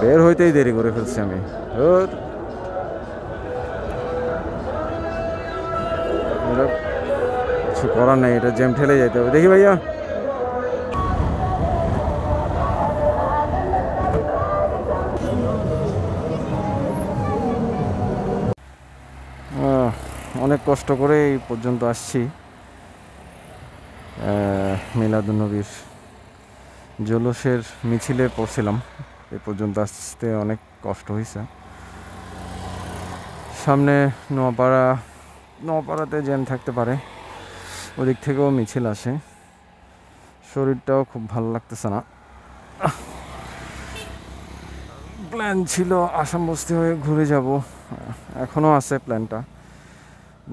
বের হইতেই দেরি করে ফেলছি আমি। কিছু করার নেই, এটা জ্যাম ঠেলে যাইতে হবে। দেখি ভাইয়া, অনেক কষ্ট করে এই পর্যন্ত আসছি। মিলাদুন্নবীর জুলুসের মিছিলে পড়ছিলাম, এই পর্যন্ত আসতে অনেক কষ্ট হয়েছে। সামনে নোয়াপাড়াতে জ্যাম থাকতে পারে, ওদিক থেকেও মিছিল আসে। শরীরটাও খুব ভালো লাগতেছে না। প্ল্যান ছিল আসাম বস্তি হয়ে ঘুরে যাব, এখনও আছে প্ল্যানটা,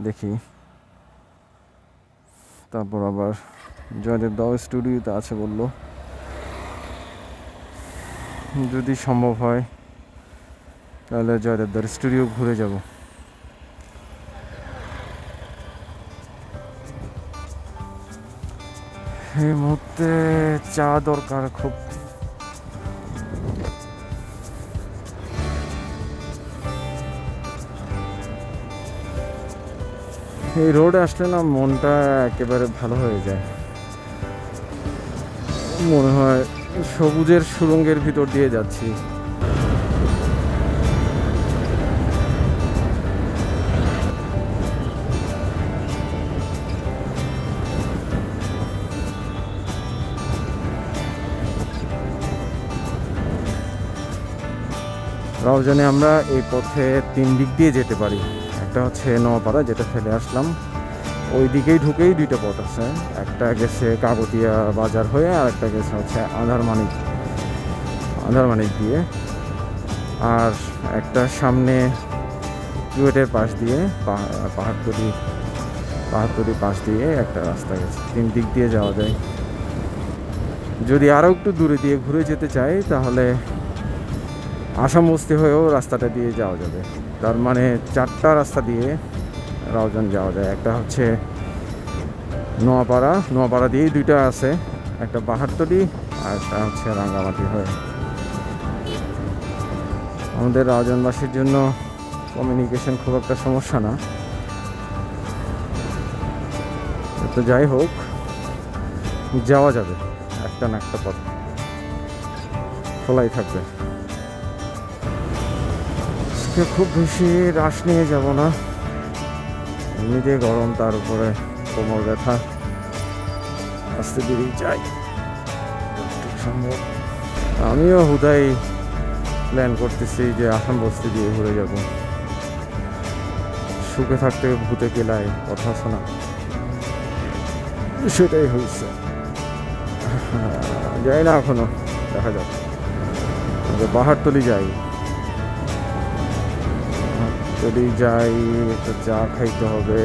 দেখি। তারপর আবার জয়দেব দাও স্টুডিওতে আছে বললো, যদি সম্ভব হয় তাহলে জয়দেব দার স্টুডিও ঘুরে যাব। এই মুহূর্তে চা দরকার খুব। এই রোডে আসলে না মনটা একেবারে ভালো হয়ে যায়, মনে হয় সবুজের সুরঙ্গের ভিতর দিয়ে যাচ্ছি। রাউজানে আমরা এই পথে 3 দিক দিয়ে যেতে পারি। একটা হচ্ছে নোয়াপাড়া, যেটা ফেলে আসলাম, ওই দিকেই ঢুকেই 2টা পথ আছে। একটা গেছে কাগতিয়া বাজার হয়ে, আর একটা গেছে হচ্ছে আধারমানিক দিয়ে, আর একটা সামনে চুয়েটের পাশ দিয়ে পাহাড়তলি পাশ দিয়ে একটা রাস্তা গেছে। 3 দিক দিয়ে যাওয়া যায়। যদি আরও একটু দূরে দিয়ে ঘুরে যেতে চাই তাহলে আসাম বস্তি হয়েও রাস্তাটা দিয়ে যাওয়া যাবে। তার মানে 4টা রাস্তা দিয়ে রাউজান যাওয়া যায়। একটা হচ্ছে নোয়াপাড়া দিয়েই 2টা আছে, একটা পাহাড়তলি আর একটা হচ্ছে রাঙ্গামাটি হয়ে। আমাদের রাউজানবাসীর জন্য কমিউনিকেশন খুব একটা সমস্যা না, তো যাই হোক যাওয়া যাবে, একটা না একটা পথ খোলাই থাকবে। খুব বেশি রাশ নিয়ে যাব না, এমনিতে গরম, তার উপরে কোমর ব্যথা, আস্তে ধীরে যাই সম্ভব। আমিও হুদাই প্ল্যান করতেছি যে আসাম বস্তি দিয়ে ঘুরে যাব। সুখে থাকতে ভূতে কেলায় কথা শোনা, সেটাই হয়েছে। যাই না এখনো, দেখা যাক। পাহাড়তলি যাই, একটা চা খাইতে হবে।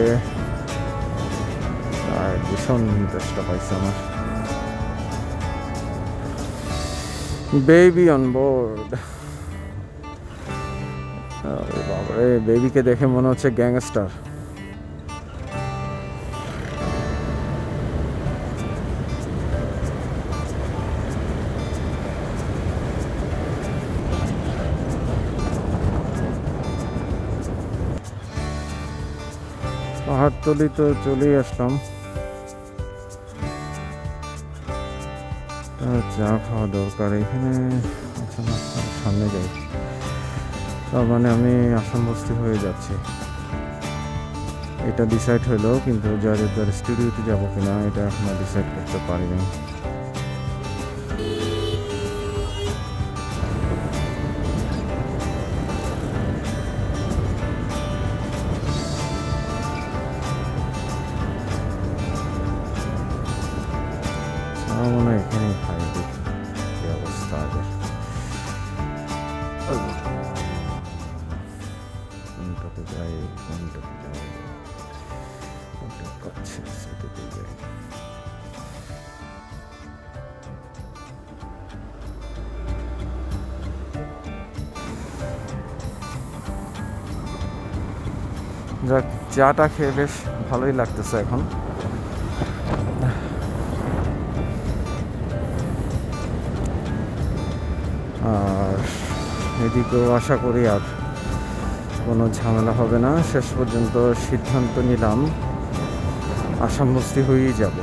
আর ভীষণ চেষ্টা পাইছে আমার। Baby on board. বাবারে, বেবিকে দেখে মনে হচ্ছে গ্যাংস্টার। পাহাড়তলি তো চলেই আসলাম, চা খাওয়া দরকার এখানে। আচ্ছা, সামনে যাই। তার মানে আমি আসাম বস্তি হয়ে যাচ্ছি, এটা ডিসাইড হলো, কিন্তু জয়দেবদার স্টুডিওতে যাবো কিনা এটা এখনো ডিসাইড করতে পারিনি। মনে হয় এখানেই খাই, দেখি কি অবস্থা আগে। কোনটাতে যাই, পাচ্ছে সেটাতে যাই। যাক, চাটা খেয়ে বেশ ভালোই লাগতেছে এখন। আর এদিকেও আশা করি আর কোনো ঝামেলা হবে না। শেষ পর্যন্ত সিদ্ধান্ত নিলাম আসাম বস্তি হয়েই যাব।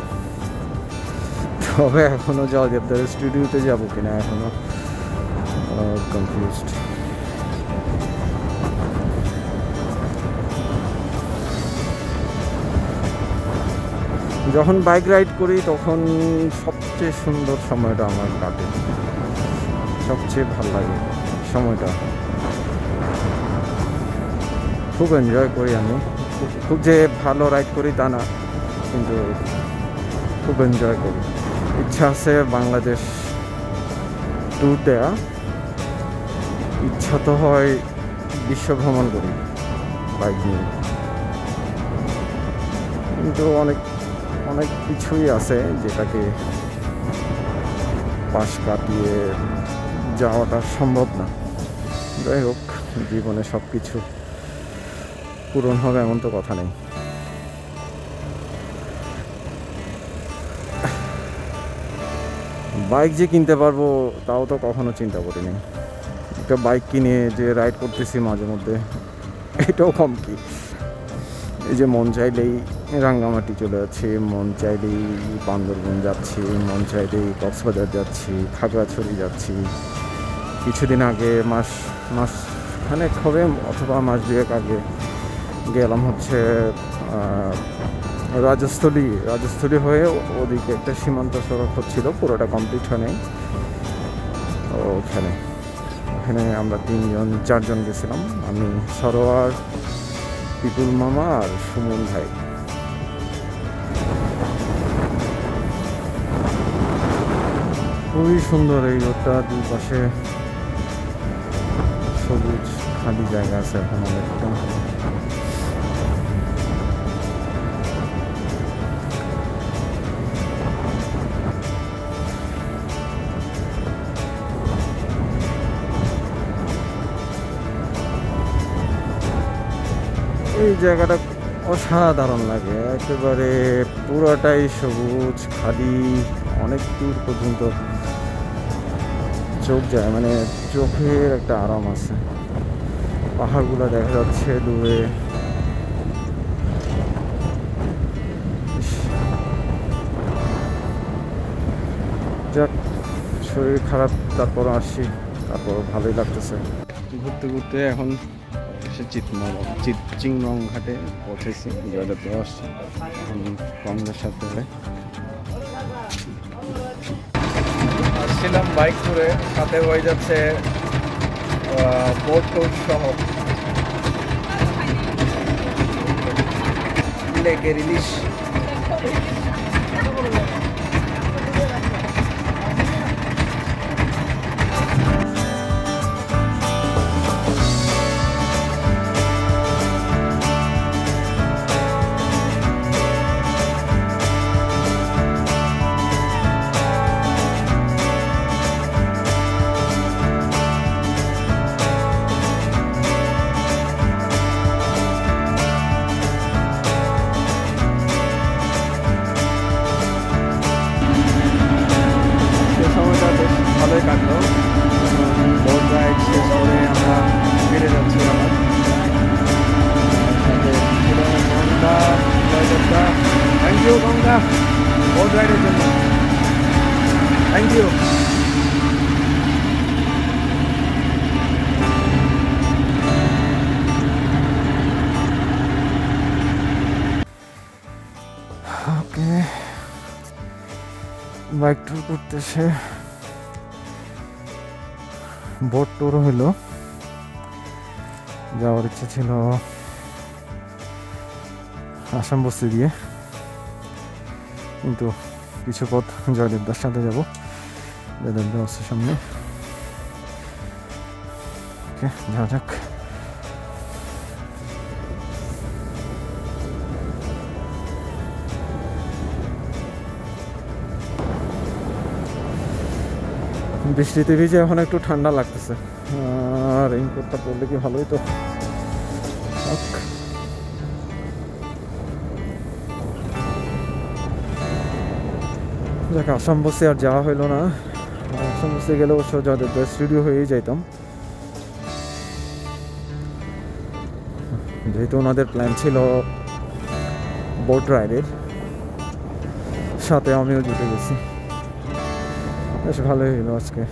তবে এখনও জয়দেবদার স্টুডিওতে যাবো কিনা এখনও কনফিউজড। যখন বাইক রাইড করি তখন সবচেয়ে সুন্দর সময়টা আমার কাটে, সবচেয়ে ভালো লাগে সময়টা, খুব এনজয় করি আমি। খুব যে ভালো রাইড করি তা না, কিন্তু খুব এনজয় করি। ইচ্ছা আছে বাংলাদেশ ট্যুর দেওয়া, ইচ্ছা তো হয় বিশ্ব ভ্রমণ করি বাইক নিয়ে, কিন্তু অনেক অনেক কিছুই আছে যেটাকে পাশ কাটিয়ে যাওয়াটা সম্ভব না। যাই হোক, জীবনে সব কিছু পূরণ হবে এমন তো কথা নেই। বাইক যে কিনতে পারবো তাও তো কখনো চিন্তা করিনি। একটা বাইক কিনে যে রাইড করতেছি মাঝে মধ্যে, এটাও কম কি। এই যে মন চাইলেই রাঙ্গামাটি চলে যাচ্ছি, মন চাইলেই বান্দরবন যাচ্ছি, মন চাইলেই কক্সবাজার যাচ্ছি, খাগড়াছড়ি যাচ্ছি। কিছুদিন আগে মাসখানেক হবে অথবা মাস দুয়েক আগে গেলাম হচ্ছে রাজস্থলী হয়ে ওদিকে একটা সীমান্ত সড়ক হচ্ছিল, পুরোটা কমপ্লিট হয় নাই। ওখানে আমরা 4জন গেছিলাম, আমি সরোয়ার, পিপুল মামা আর সুমন ভাই। খুবই সুন্দর এই রোডটা, দুই পাশে সবুজ খালি জায়গা আছে এখন অনেকটা। এই জায়গাটা অসাধারণ লাগে, একেবারে পুরোটাই সবুজ খালি, অনেক দূর পর্যন্ত চোখ যায়, মানে চোখের একটা আরাম আছে। পাহাড়গুলো দেখা যাচ্ছে দূরে। যাক, শরীর খারাপ তারপর আসছি, তারপর ভালোই লাগতেছে। ঘুরতে ঘুরতে এখন চিংমং ঘাটে পৌঁছেছি, জয়দেবপুর আসছি এখন কংগ্রেস সাথে। আসছিলাম বাইক ট্যুরে, সাথে হয়ে যাচ্ছে বোট ট্যুর সহ। লেকের ইলিশ ভালোই কাটলো। বোট রাইড শেষ করে আমরা ফিরে যাচ্ছি আমার সাথে গঙ্গা, জয়দেবদা। থ্যাংক ইউ গঙ্গা বোট রাইডের জন্য, thank you. Okay, bike tour করতেছে, বোট ট্যুর হইলো। যাওয়ার ইচ্ছা ছিল আসাম বস্তি দিয়ে, কিন্তু কিছু পথ জয়দেবদার সাথে যাবো, জয়দেবদা আছে সামনে। ওকে, যাওয়া যাক। বৃষ্টিতে ভিজে এখন একটু ঠান্ডা লাগতেছে, আর রেইনকোটটা পরলে কি ভালোই তো। যাক, আসাম বসে আর যাওয়া হইলো না। আসাম বসে গেলে অবশ্য জয়দেবদার স্টুডিও হয়েই যাইতাম, যেহেতু ওনাদের প্ল্যান ছিল বোট রাইডের, সাথে আমিও জুটে গেছি। বেশ ভালোই হলো আজকে।